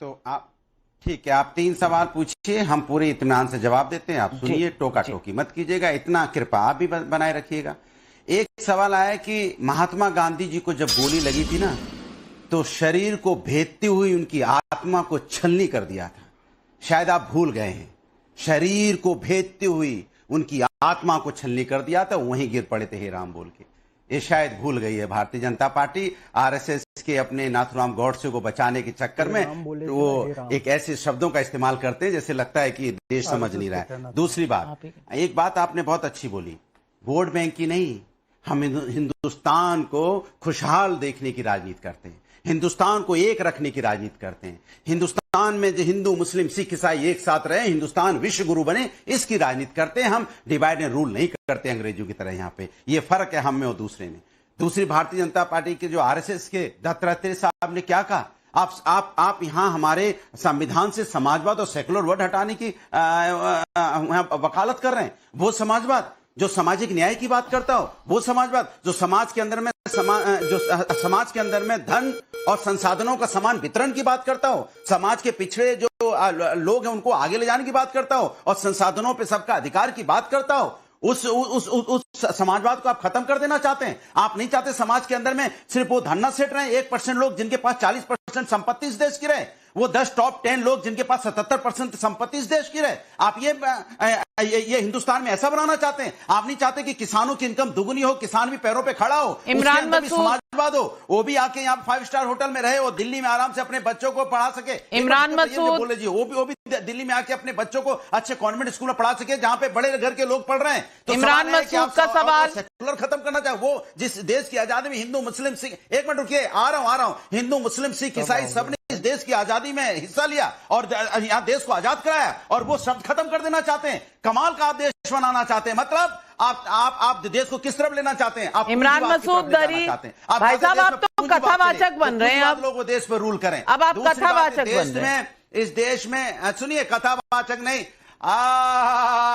तो आप ठीक है, आप 3 सवाल पूछिए, हम पूरे इत्मीनान से जवाब देते हैं। आप सुनिए, टोका टोकी मत कीजिएगा, इतना कृपा आप भी बनाए रखिएगा। एक सवाल आया कि महात्मा गांधी जी को जब गोली लगी थी ना, तो शरीर को भेदती हुई उनकी आत्मा को छलनी कर दिया था। शायद आप भूल गए हैं, शरीर को भेदती हुई उनकी आत्मा को छलनी कर दिया था, वहीं गिर पड़े थे हे राम बोल के। ये शायद भूल गई है भारतीय जनता पार्टी। आरएसएस के अपने नाथुराम गौडसे को बचाने के चक्कर में वो एक ऐसे शब्दों का इस्तेमाल करते हैं जैसे लगता है कि देश समझ नहीं रहा है। दूसरी बात, एक बात आपने बहुत अच्छी बोली, वोट बैंक की नहीं, हम हिंदुस्तान को खुशहाल देखने की राजनीति करते हैं, हिंदुस्तान को एक रखने की राजनीति करते हैं, हिंदुस्तान में जो हिंदू मुस्लिम सिख ईसाई एक साथ रहे, हिंदुस्तान विश्व गुरु बने, इसकी राजनीति करते हैं। हम डिवाइड एंड रूल नहीं करते अंग्रेजों की तरह। यहाँ पे ये फर्क है हम में और दूसरे में। दूसरी, भारतीय जनता पार्टी के जो आरएसएस के दत्तात्रेय साहब ने क्या कहा, आप यहां हमारे संविधान से समाजवाद और सेकुलर वर्ड हटाने की वकालत कर रहे हैं। वो समाजवाद जो सामाजिक न्याय की बात करता हो, वो समाजवाद जो समाज के अंदर में धन और संसाधनों का समान वितरण की बात करता हो, समाज के पिछड़े जो लोग हैं उनको आगे ले जाने की बात करता हो, और संसाधनों पे सबका अधिकार की बात करता हो, उस समाजवाद को आप खत्म कर देना चाहते हैं। आप नहीं चाहते समाज के अंदर में सिर्फ वो धन्ना सेठ रहे 1% लोग जिनके पास 40% संपत्ति इस देश की रहे, वो 10 टॉप 10 लोग जिनके पास 77% संपत्ति इस देश की रहे। आप ये हिंदुस्तान में ऐसा बनाना चाहते हैं। आप नहीं चाहते कि किसानों की इनकम दुगुनी हो, किसान भी पैरों पे खड़ा हो, इमरान मसूद समाजवाद हो, वो भी आके यहाँ 5 स्टार होटल में रहे, वो दिल्ली में आराम से अपने बच्चों को पढ़ा सके। इमरान मसूद बोले जी, वो भी दिल्ली में आके अपने बच्चों को अच्छे कॉन्वेंट स्कूल में पढ़ा सके जहां पे बड़े घर के लोग पढ़ रहे हैं। तो इमरान मसूद का सवाल, सेकुलर खत्म करना चाहे, वो जिस देश की आजादी में हिंदू मुस्लिम सिख, एक मिनट रुकिए, आ रहा हूं, हिंदू मुस्लिम सिख ईसाई सबने इस देश की आजादी में हिस्सा लिया और यहां देश को आजाद कराया, और वो शब्द खत्म कर देना चाहते हैं। कमाल का आप देश बनाना चाहते हैं। मतलब आप देश को किस तरफ लेना चाहते हैं? आप इमरान मसूद दरी, भाई साहब आप तो कथावाचक बन रहे हैं। आप लोग को देश पर रूल करें, अब आप कथावाचक बन रहे हैं। इस देश में सुनिए, कथावाचक नहीं,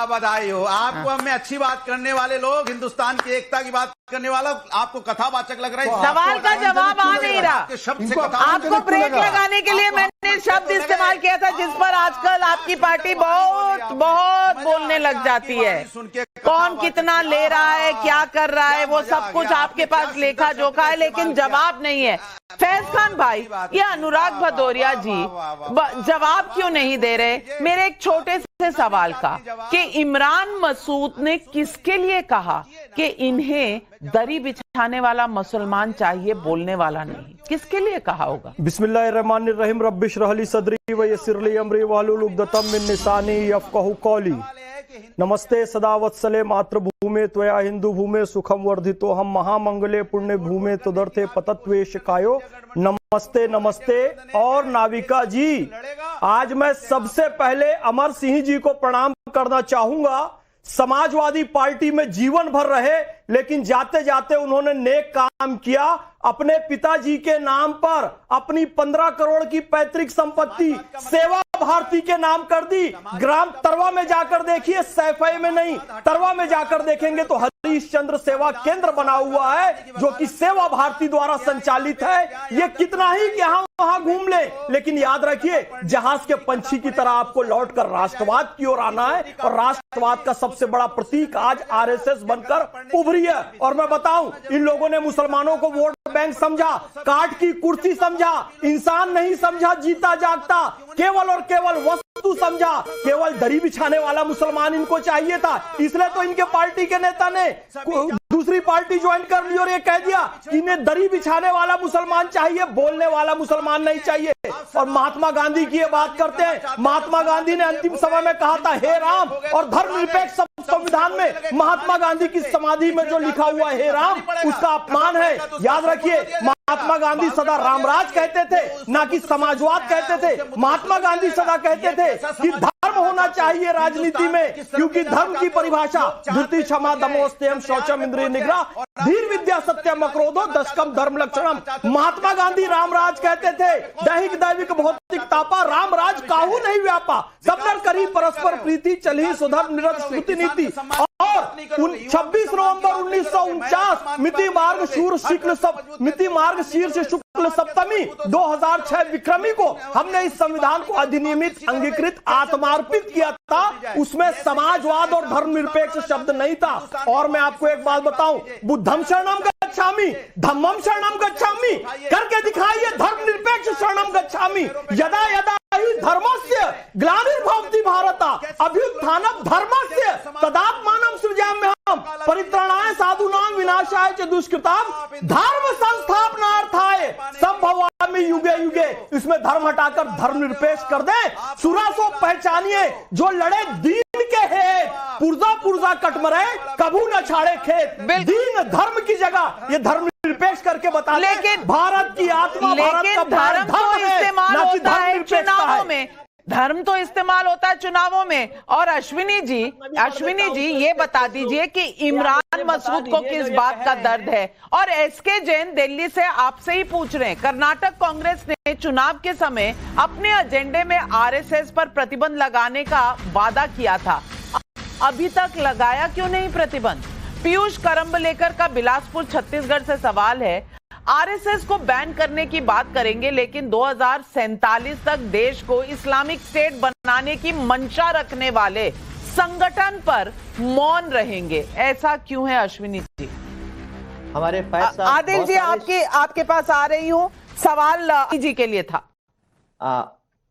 बधाई हो आपको। हमें अच्छी बात करने वाले लोग, हिंदुस्तान की एकता की बात करने वाला आपको कथावाचक लग रहा है। सवाल का जवाब आ नहीं रहा। आपको ब्रेक लगाने के लिए मैंने शब्द इस्तेमाल किया था जिस पर आजकल आपकी पार्टी बहुत बोलने लग जाती है। कौन कितना ले रहा है, क्या कर रहा है, वो सब कुछ आपके पास लेखा जोखा है, लेकिन जवाब नहीं है। फैज खान भाई, ये अनुराग भदौरिया जी जवाब क्यों नहीं दे रहे मेरे एक छोटे से सवाल का, कि इमरान मसूद ने किसके लिए कहा कि इन्हें दरी बिछाने वाला मुसलमान चाहिए, बोलने वाला नहीं? किसके लिए कहा होगा? बिस्मिल्लाहिर्रहमानिर्रहीम, रब्बिश रह ली सदरी व यस्सिर ली अमरी वहलुल उक़दतम मिन लिसानी यफ़क़हू क़ौली। नमस्ते सदा वत्सले मातृभूमे त्वया हिंदू भूमे सुखम वर्धितो हम महामंगले पुण्य भूमे तदर्थे पतत्वेश कायो। नमस्ते नमस्ते। और नाविका जी, आज मैं सबसे पहले अमर सिंह जी को प्रणाम करना चाहूंगा। समाजवादी पार्टी में जीवन भर रहे, लेकिन जाते जाते उन्होंने नेक काम किया। अपने पिताजी के नाम पर अपनी 15 करोड़ की पैतृक संपत्ति सेवा भारती के नाम कर दी। ग्राम तरवा में जाकर देखिए, सैफई में नहीं, तरवा में जाकर देखेंगे तो हरीश चंद्र सेवा केंद्र बना हुआ है जो कि सेवा भारती द्वारा संचालित है। ये कितना ही कि हम वहां घूम ले, लेकिन याद रखिए, जहाज के पंछी की तरह आपको लौटकर राष्ट्रवाद की ओर आना है, और राष्ट्रवाद का सबसे बड़ा प्रतीक आज आरएसएस बनकर उभरी है। और मैं बताऊं, इन लोगों ने मुसलमानों को वोट बैंक समझा, काट की कुर्सी समझा, इंसान नहीं समझा जीता जागता, केवल और केवल वस्तु समझा। केवल दरी बिछाने वाला मुसलमान इनको चाहिए था, इसलिए तो इनके पार्टी के नेता ने दूसरी पार्टी ज्वाइन कर ली और ये कह दिया कि इन्हें दरी बिछाने वाला मुसलमान चाहिए, बोलने वाला मुसलमान नहीं चाहिए। और महात्मा गांधी की ये बात करते हैं, महात्मा गांधी ने अंतिम समय में कहा था हे राम, और धर्मनिरपेक्ष संविधान में महात्मा गांधी की समाधि में जो लिखा हुआ हे राम, उसका अपमान है। याद रखिए, महात्मा गांधी सदा रामराज कहते थे, ना कि समाजवाद कहते थे। महात्मा गांधी सदा कहते थे कि धर्म होना चाहिए राजनीति में, क्योंकि धर्म की परिभाषा धृति क्षमा दमोस्तेयम शौचम इंद्रिय निग्रह धीर विद्या सत्यम अक्रोधो दशकम धर्म लक्षणम। महात्मा गांधी रामराज कहते थे, दैहिक दैविक भौतिक तापा, रामराज काहू नहीं व्यापा, सब नर करी परस्पर प्रीति, चली सुधर्म निरत स्तुति नीति। और 26 नवंबर 1949 मिति मार्ग शीर्ष शुक्ल सप्तमी 2006 विक्रमी को हमने इस संविधान को अधिनियमित, अंगीकृत, आत्मार्पित किया था। उसमें समाजवाद और धर्मनिरपेक्ष शब्द नहीं था। और मैं आपको एक बात बताऊं, बुद्धम शरणम गच्छामि, धम्मम शरणम गच्छामि, करके दिखाइए धर्मनिरपेक्ष शरणम गच्छामि। यदा यदा हि धर्मस्य ग्लानिर्भवति भारत अभ्युत्थानं धर्मस्य तदात्मानं सृजाम्यहम् परित्राणाय साधूनां विनाशाय च दुष्कृतां धर्म संस्थापनार्थाय संभवामि युगे युगे। इसमें धर्म हटाकर धर्मनिरपेक्ष कर दे। सुरासो पहचानिए, जो लड़े दीन के हेत, पुर्जा पुर्जा कट मरे, कभू न छाड़े खेत। दीन धर्म की जगह ये धर्म निरपेक्ष करके बता। लेकिन भारत की आत्मा, भारत का धर्म तो इस्तेमाल होता है चुनावों में, धर्म तो इस्तेमाल होता है चुनावों में। और अश्विनी जी ये बता दीजिए कि इमरान मसूद को किस बात का दर्द है। और एसके जैन दिल्ली से आपसे ही पूछ रहे हैं, कर्नाटक कांग्रेस ने चुनाव के समय अपने एजेंडे में आरएसएस पर प्रतिबंध लगाने का वादा किया था, अभी तक लगाया क्यों नहीं प्रतिबंध? पीयूष करंबलेकर का बिलासपुर छत्तीसगढ़ से सवाल है, आरएसएस को बैन करने की बात करेंगे लेकिन 2047 तक देश को इस्लामिक स्टेट बनाने की मंशा रखने वाले संगठन पर मौन रहेंगे, ऐसा क्यों है अश्विनी जी? हमारे आदिल जी आपके पास आ रही हूं, सवाल जी के लिए था।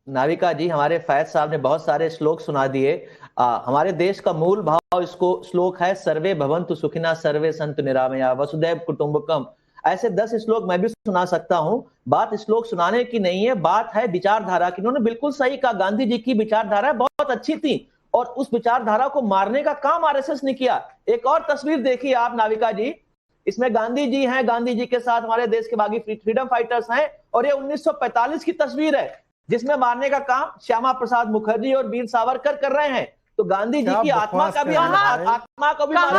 नाविका जी, हमारे फैज साहब ने बहुत सारे श्लोक सुना दिए। हमारे देश का मूल भाव इसको श्लोक है, सर्वे भवन्तु सुखिना सर्वे सन्तु निरामया वसुदैव कुटुंबकम। ऐसे 10 श्लोक मैं भी सुना सकता हूं। बात श्लोक सुनाने की नहीं है, बात है विचारधारा की। इन्होंने बिल्कुल सही कहा, गांधी जी की विचारधारा बहुत अच्छी थी और उस विचारधारा को मारने का काम आरएसएस ने किया। एक और तस्वीर देखिए आप नाविका जी, इसमें गांधी जी हैं, गांधी जी के साथ हमारे देश के बागी फ्रीडम फाइटर्स हैं। और ये 1945 की तस्वीर है जिसमें मारने का काम श्यामा प्रसाद मुखर्जी और वीर सावरकर कर रहे हैं। तो गांधी जी की आत्मा का भी मारा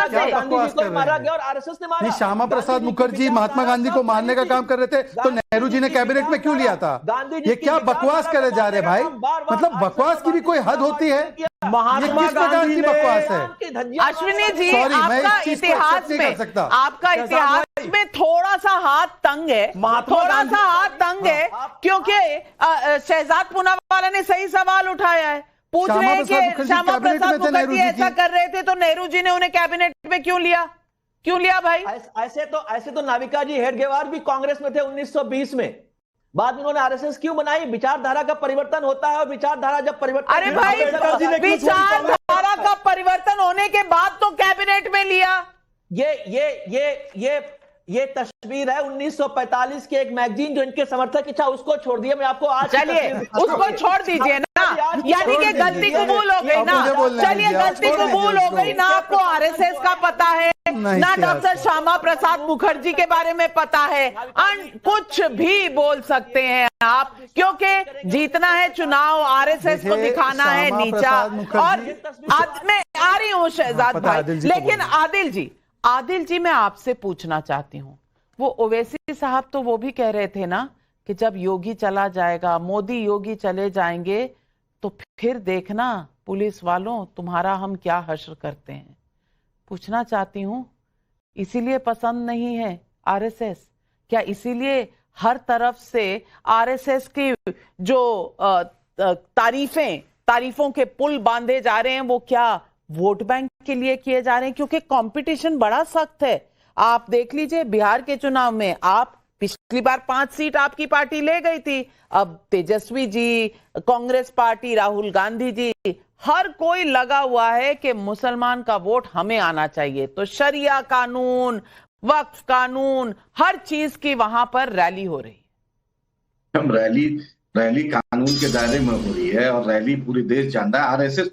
गया, गांधी जी को मारा गया और आरएसएस ने मारा। श्यामा प्रसाद मुखर्जी महात्मा गांधी को मारने का काम कर रहे थे, तो नेहरू जी ने कैबिनेट में क्यों लिया था? ये क्या बकवास करे जा रहे भाई? मतलब बकवास की भी कोई हद होती है? महात्मा गांधी की बकवास है। अश्विनी जी, आपका इतिहास में थोड़ा सा हाथ तंग है, थोड़ा सा हाथ तंग है, क्योंकि शहजाद पूनावाला ने सही सवाल उठाया है। पूछ रहे हैं कि श्यामा प्रसाद मुखर्जी ऐसा कर रहे थे तो नेहरू जी ने उन्हें कैबिनेट में क्यों लिया भाई? ऐसे तो नाविका जी हेडगेवार भी कांग्रेस में थे 1920 में। बाद में उन्होंने आरएसएस क्यों बनाई? विचारधारा का परिवर्तन होता है और विचारधारा जब परिवर्तन, अरे भाई विचारधारा का परिवर्तन होने के बाद तो कैबिनेट में लिया। ये तस्वीर है 1945 के एक मैगजीन जो इनके समर्थक इच्छा, उसको छोड़ दिया। मैं आपको आज चलिए उसको छोड़ दीजिए ना, यानी कि गलती कबूल हो गई ना। चलिए गलती कबूल हो गई ना, आपको आरएसएस का पता है ना, डॉक्टर श्यामा प्रसाद मुखर्जी के बारे में पता है, कुछ भी बोल सकते हैं आप, क्योंकि जीतना है चुनाव, आरएसएस को दिखाना है नीचा। और मैं आ रही हूँ शहजाद भाई, लेकिन आदिल जी मैं आपसे पूछना चाहती हूं, वो ओवैसी साहब तो वो भी कह रहे थे ना कि जब योगी चला जाएगा, मोदी योगी चले जाएंगे तो फिर देखना पुलिस वालों तुम्हारा हम क्या हश्र करते हैं। पूछना चाहती हूं, इसीलिए पसंद नहीं है आरएसएस? क्या इसीलिए हर तरफ से आरएसएस की जो तारीफों के पुल बांधे जा रहे हैं, वो क्या वोट बैंक के लिए किए जा रहे हैं? क्योंकि कंपटीशन बड़ा सख्त है। आप देख लीजिए बिहार के चुनाव में, आप पिछली बार 5 सीट आपकी पार्टी ले गई थी, अब तेजस्वी जी, कांग्रेस पार्टी, राहुल गांधी जी, हर कोई लगा हुआ है कि मुसलमान का वोट हमें आना चाहिए। तो शरिया कानून, वक्फ कानून, हर चीज की वहां पर रैली हो रही है। हम रैली कानून के दायरे में हो रही है और रैली पूरी देश जानता है। आरएसएस